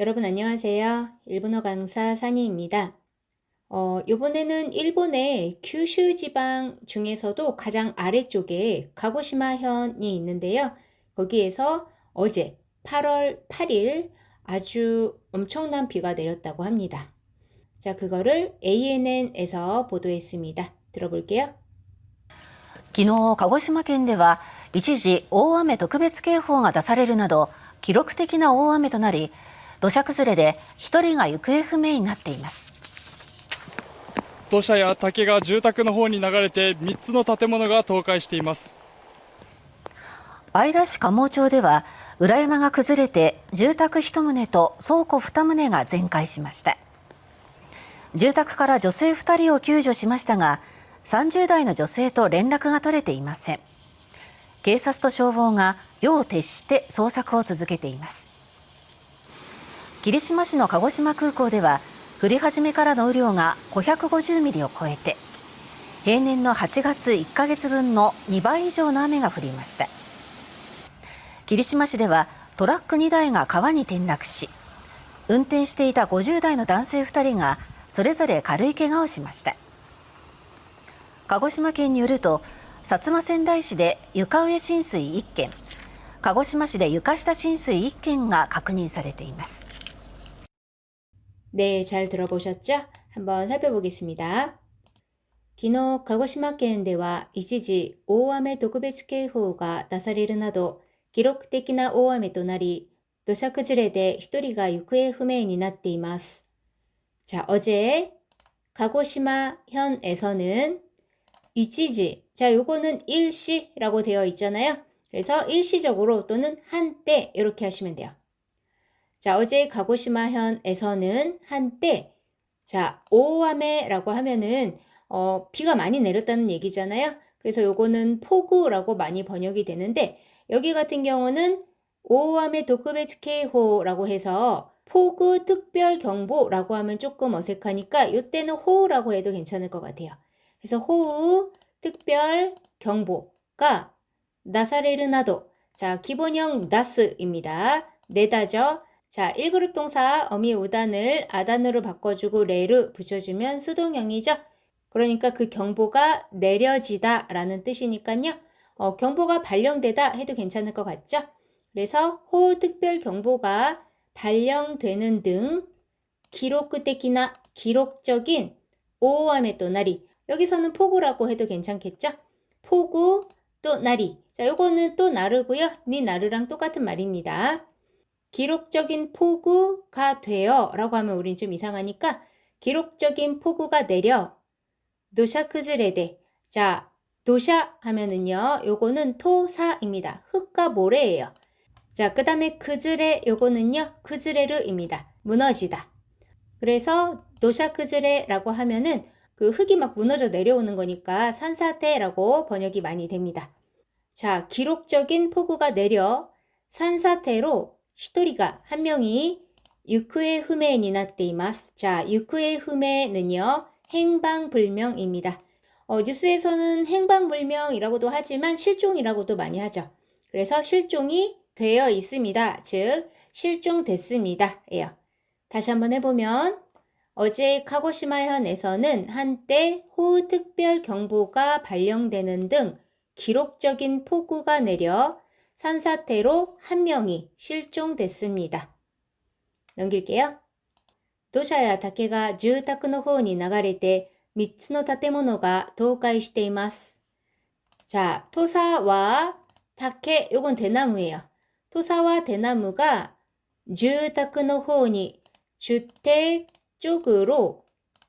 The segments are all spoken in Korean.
여러분 안녕하세요. 일본어 강사 사니입니다. 요번에는 일본의 큐슈 지방 중에서도 가장 아래쪽에 가고시마현이 있는데요. 거기에서 어제 8월 8일 아주 엄청난 비가 내렸다고 합니다. 자, 그거를 ANN에서 보도했습니다. 들어볼게요. 昨日、鹿児島県では一時大雨特別警報が出されるなど記録的な大雨となり、土砂崩れで1人が行方不明になっています。土砂や竹が住宅の方に流れて3つの建物が倒壊しています。姶良市蒲生町では裏山が崩れて住宅1棟と倉庫2棟が全壊しました。住宅から女性2人を救助しましたが、30代の女性と連絡が取れていません。警察と消防が夜を徹して捜索を続けています。霧島市の鹿児島空港では降り始めからの雨量が550ミリを超えて、平年の8月1ヶ月分の2倍以上の雨が降りました。霧島市ではトラック2台が川に転落し、運転していた50代の男性2人がそれぞれ軽い怪我をしました。鹿児島県によると、薩摩川内市で床上浸水1件、鹿児島市で床下浸水1件が確認されています。 네, 잘 들어보셨죠? 한번 살펴보겠습니다. 昨日、鹿児島県では一時大雨特別警報が出されるなど記録的な大雨となり、土砂崩れで1人が行方不明になっています。자, 어제 가고시마현에서는 이치지, 자, 요거는 일시라고 되어 있잖아요. 그래서 일시적으로 또는 한때 이렇게 하시면 돼요. 자, 어제 가고시마현에서는 한때, 자, 오와메라고 하면은 비가 많이 내렸다는 얘기잖아요. 그래서 요거는 폭우라고 많이 번역이 되는데, 여기 같은 경우는 오와메 도쿠베츠케이호라고 해서 폭우 특별 경보라고 하면 조금 어색하니까 요때는 호우라고 해도 괜찮을 것 같아요. 그래서 호우 특별 경보가 나사레르나도, 자, 기본형 나스입니다. 내다죠. 자, 1그룹 동사 어미 우단을 아단으로 바꿔주고 레를 붙여주면 수동형이죠. 그러니까 그 경보가 내려지다 라는 뜻이니까요. 경보가 발령되다 해도 괜찮을 것 같죠? 그래서 호우 특별 경보가 발령되는 등 기록적이나 기록적인 오함의 또 날이, 여기서는 폭우라고 해도 괜찮겠죠? 폭우 또 날이. 자, 요거는 또 나르고요. 니 나르랑 똑같은 말입니다. 기록적인 폭우가 되어 라고 하면 우린 좀 이상하니까 기록적인 폭우가 내려 도샤 크즈레데. 자, 도샤 하면은요, 요거는 토사입니다. 흙과 모래예요. 자, 그 다음에 크즈레, 요거는요, 크즈레르입니다. 무너지다. 그래서 도샤 크즈레라고 하면은 그 흙이 막 무너져 내려오는 거니까 산사태라고 번역이 많이 됩니다. 자, 기록적인 폭우가 내려 산사태로 히토리가 한 명이 유쿠에 후메니 나tte 이마스. 자, 유쿠에 후메는요, 행방불명입니다. 뉴스에서는 행방불명이라고도 하지만 실종이라고도 많이 하죠. 그래서 실종이 되어 있습니다. 즉, 실종됐습니다. 예요. 다시 한번 해보면, 어제 카고시마현에서는 한때 호우 특별 경보가 발령되는 등 기록적인 폭우가 내려 산사태로 한 명이 실종됐습니다. 넘길게요. 土砂や竹が住宅の方に流れて3つの建物が倒壊しています. 자, 토사와 타케, 요건 대나무예요. 토사와 대나무가 주택의 方に 주택 쪽으로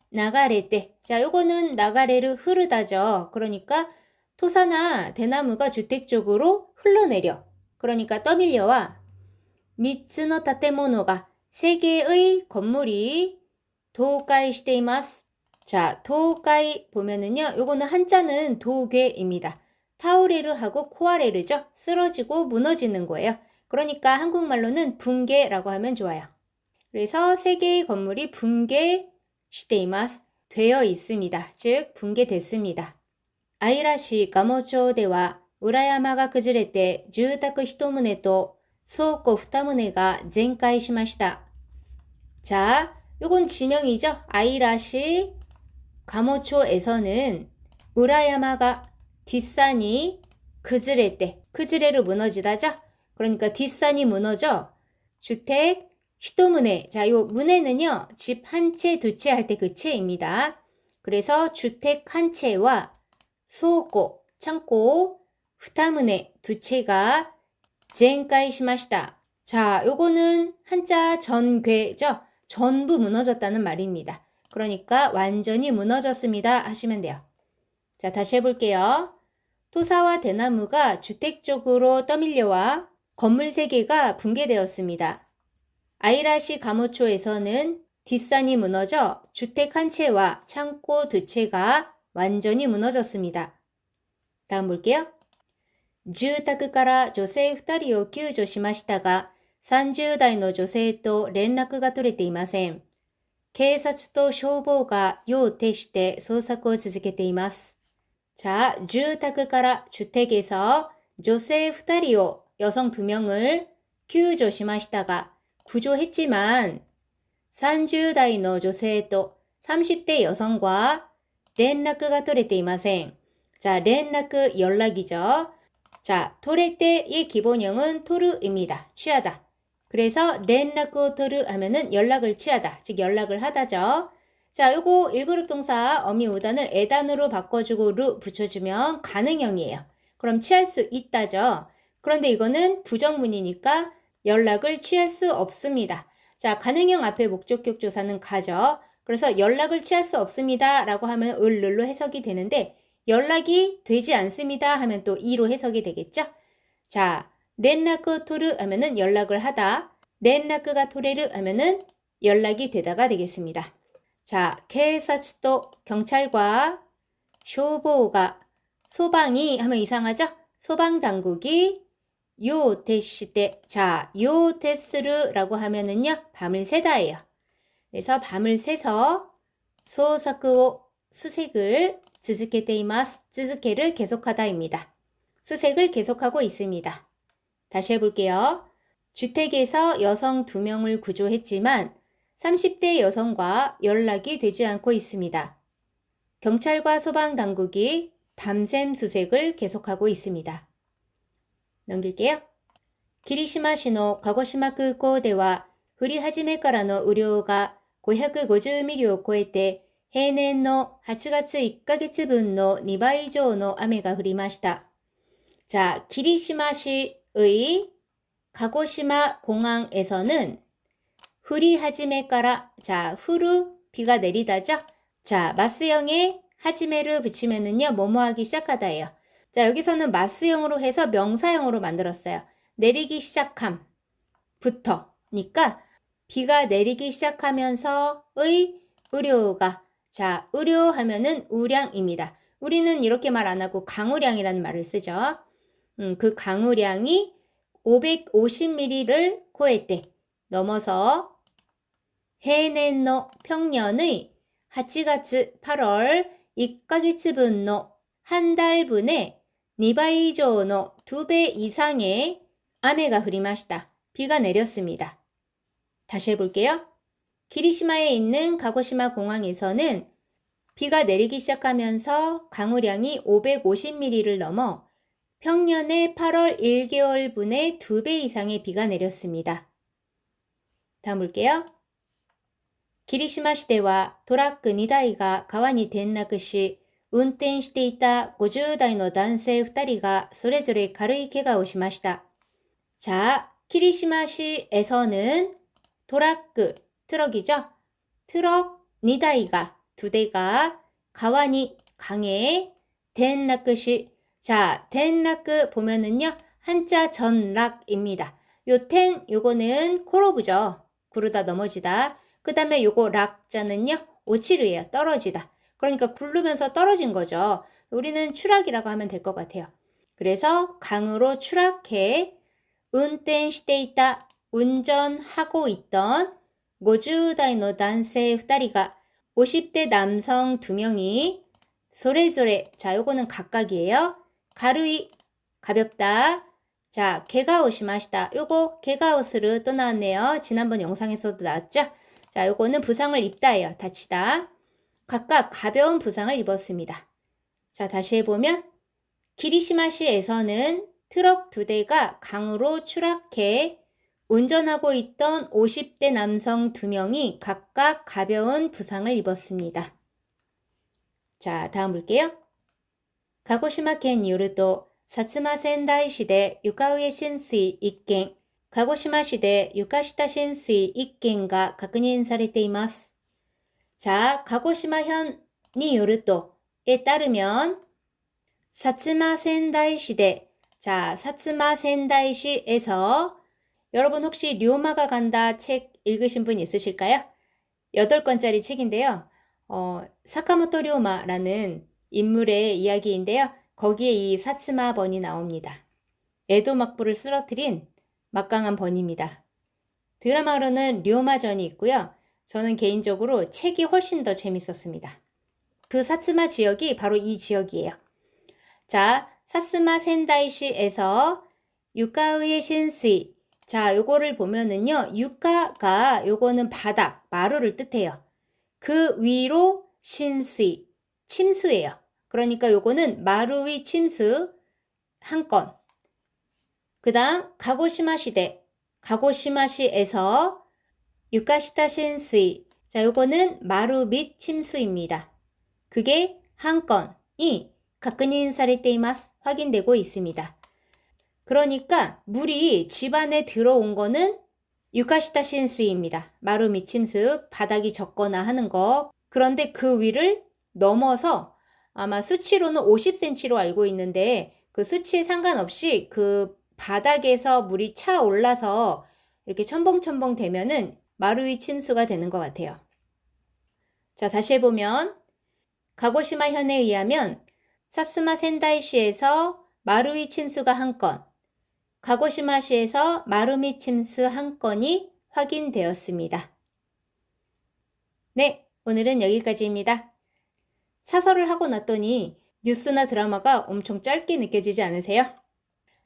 나가레때. 자, 요거는 나가레를 흐르다죠. 그러니까 토사나 대나무가 주택 쪽으로 흘러내려. 그러니까 떠밀려와 3つの建物が 3개의 건물이 도가이しています. 자, 도가이 보면은요, 요거는 한자는 도괴입니다. 타오레르하고 코아레르죠. 쓰러지고 무너지는 거예요. 그러니까 한국말로는 붕괴라고 하면 좋아요. 그래서 3개의 건물이 붕괴しています. 되어 있습니다. 즉, 붕괴됐습니다. 아이라시 가모초では裏山が崩れて住宅1棟と倉庫2棟が全壊しました. 자, 요건 지명이죠. 아이라시 가모초에서는 우라야마가 뒷산이 그즈레때, 그즈레로 무너지다죠. 그러니까 뒷산이 무너져 주택 히토무네. 자, 요 문에는요. 집 한 채, 두 채 할 때 그 채입니다. 그래서 주택 한 채와 소고, 창고 후타무네 두 채가 젠카이시마시다. 자, 요거는 한자 전괴죠. 전부 무너졌다는 말입니다. 그러니까 완전히 무너졌습니다 하시면 돼요. 자, 다시 해볼게요. 토사와 대나무가 주택 쪽으로 떠밀려와 건물 3개가 붕괴되었습니다. 아이라시 가모초에서는 뒷산이 무너져 주택 한 채와 창고 2채가 완전히 무너졌습니다. 다음 볼게요. 住宅から女性2人を救助しましたが、30代の女性と連絡が取れていません。警察と消防が夜を徹して捜索を続けています。자, 住宅から주택에서女性 2人を 여성 2명을 救助しましたが 구조했지만 30代の女性と 30대 여성과 連絡が取れていません. 자, 連絡 연락이죠. 자, 토레테의 기본형은 토르입니다. 취하다. 그래서 렌라쿠 토르 하면은 연락을 취하다. 즉 연락을 하다죠. 자, 요거 1그룹 동사 어미 오단을 에단으로 바꿔주고 루 붙여주면 가능형이에요. 그럼 취할 수 있다죠. 그런데 이거는 부정문이니까 연락을 취할 수 없습니다. 자, 가능형 앞에 목적격 조사는 가죠. 그래서 연락을 취할 수 없습니다 라고 하면 을룰로 해석이 되는데 연락이 되지 않습니다 하면 또 이로 해석이 되겠죠. 자, 렌라크 토르 하면은 연락을 하다. 렌라크가 토레르 하면은 연락이 되다가 되겠습니다. 자, 케사츠도 경찰과 쇼보가 소방이 하면 이상하죠? 소방 당국이 요테시테. 자, 요테스르라고 하면은요. 밤을 새다예요. 그래서 밤을 새서 소사쿠오 수색을 続けています. 続ける 계속하다입니다. 수색을 계속하고 있습니다. 다시 해볼게요. 주택에서 여성 2명을 구조했지만 30대 여성과 연락이 되지 않고 있습니다. 경찰과 소방당국이 밤샘 수색을 계속하고 있습니다. 넘길게요. 기리시마시노 가고시마空港では降り始めからの雨量が550ミリを超えて平年の8月1ヶ月分の2倍以上の雨が降りました. 자, 기리시마시의 가고시마 공항에서는 후리 하지메까라. 자, 후루 비가 내리다죠. 자, 마스형에 하지메를 붙이면은요, 뭐뭐 하기 시작하다예요. 자, 여기서는 마스형으로 해서 명사형으로 만들었어요. 내리기 시작함 부터니까 비가 내리기 시작하면서의 의료가. 자, 의료 하면은 우량입니다. 우리는 이렇게 말 안 하고 강우량이라는 말을 쓰죠. 그 강우량이 550ml를 코에때 넘어서 해낸노 평년의 8월 8월 1ヶ月分の한 달분의 2배 이상의 2배 이상의雨が 降りました. 비가 내렸습니다. 다시 해볼게요. 기리시마에 있는 가고시마 공항에서는 비가 내리기 시작하면서 강우량이 550ml를 넘어 평년의 8월 1개월분의 2배 이상의 비가 내렸습니다. 다음 볼게요. 기리시마시ではトラック2台が川に転落し、運転していた50代の男性2人がそれぞれ軽い怪我をしました. 자, 키리시마시에서는 도라크, 트럭이죠. 트럭 2대가, 2대가 가와니, 강에 텐라크시. 자, 텐라크 보면은요. 한자 전락입니다. 요 텐, 요거는 코로브죠. 구르다 넘어지다. 그 다음에 요거 락자는요. 오치르예요. 떨어지다. 그러니까 굴르면서 떨어진 거죠. 우리는 추락이라고 하면 될 것 같아요. 그래서 강으로 추락해 운転していた 운전하고 있던 50代の男性 2人가 50대 남성 2명이 それぞれ 자, 요거는 각각이에요. 가루이 가볍다. 자, 개가오시마시다. 요거 개가오스르 또 나왔네요. 지난번 영상에서도 나왔죠? 자, 요거는 부상을 입다예요. 다치다. 각각 가벼운 부상을 입었습니다. 자, 다시 해보면 기리시마시에서는 트럭 2대가 강으로 추락해 운전하고 있던 50대 남성 2명이 각각 가벼운 부상을 입었습니다. 자, 다음 볼게요. 가고시마県によると、薩摩川内市で床上浸水1件、鹿児島市で床下浸水1件が確認されています。 자, 가고시마현이 요르토에 따르면 사츠마 센다이시대, 자, 사츠마 센다이시에서 여러분 혹시 료마가 간다 책 읽으신 분 있으실까요? 8권짜리 책인데요. 사카모토 료마라는 인물의 이야기인데요. 거기에 이 사츠마 번이 나옵니다. 에도 막부를 쓰러뜨린 막강한 번입니다. 드라마로는 료마전이 있고요. 저는 개인적으로 책이 훨씬 더 재밌었습니다. 그 사츠마 지역이 바로 이 지역이에요. 자, 사츠마 센다이시에서 유카우의 신스이. 자, 요거를 보면은요. 유카가 요거는 바닥, 마루를 뜻해요. 그 위로 신스이, 침수예요. 그러니까 요거는 마루 위 침수 한 건. 그 다음 가고시마시대, 가고시마시에서 유카시타 신스이. 자, 요거는 마루 밑 침수입니다. 그게 한 건이確認されています. 확인되고 있습니다. 그러니까 물이 집 안에 들어온 거는 유카시타 신스이입니다. 마루 밑 침수, 바닥이 젖거나 하는 거. 그런데 그 위를 넘어서 아마 수치로는 50cm로 알고 있는데 그 수치에 상관없이 그 바닥에서 물이 차 올라서 이렇게 첨벙첨벙 되면은 마루 위 침수가 되는 것 같아요. 자, 다시 해보면 가고시마 현에 의하면 사스마 센다이시에서 마루 위 침수가 한 건, 가고시마시에서 마루 위 침수 한 건이 확인되었습니다. 네, 오늘은 여기까지입니다. 사설을 하고 났더니 뉴스나 드라마가 엄청 짧게 느껴지지 않으세요?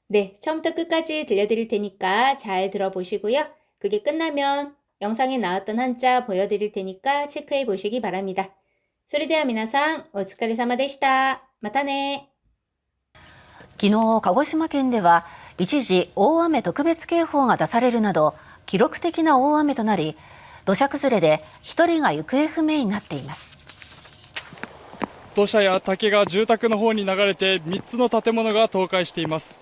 네, 처음부터 끝까지 들려드릴 테니까 잘 들어보시고요. 그게 끝나면 영상에 나왔던 한자 보여드릴 테니까 체크해 보시기 바랍니다. それでは皆さん、お疲れ様でした。またね。昨日、鹿児島県では一時大雨特別警報が出されるなど記録的な大雨となり、土砂崩れで1人が行方不明になっています。土砂や竹が住宅の方に流れて3つの建物が倒壊しています。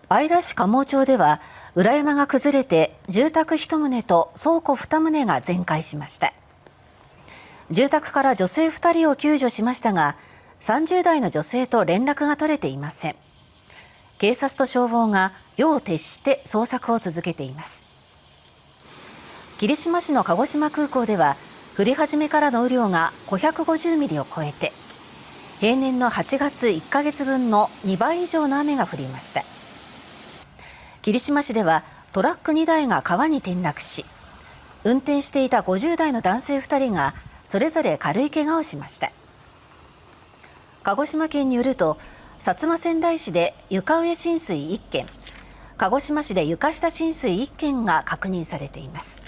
姶良市蒲生町では裏山が崩れて住宅1棟と倉庫2棟が全壊しました。住宅から女性2人を救助しましたが、30代の女性と連絡が取れていません。警察と消防が夜を徹して捜索を続けています。霧島市の鹿児島空港では降り始めからの雨量が550ミリを超えて、平年の8月1ヶ月分の2倍以上の雨が降りました。霧島市ではトラック2台が川に転落し、運転していた50代の男性2人がそれぞれ軽い怪我をしました。鹿児島県によると、薩摩川内市で床上浸水1件、鹿児島市で床下浸水1件が確認されています。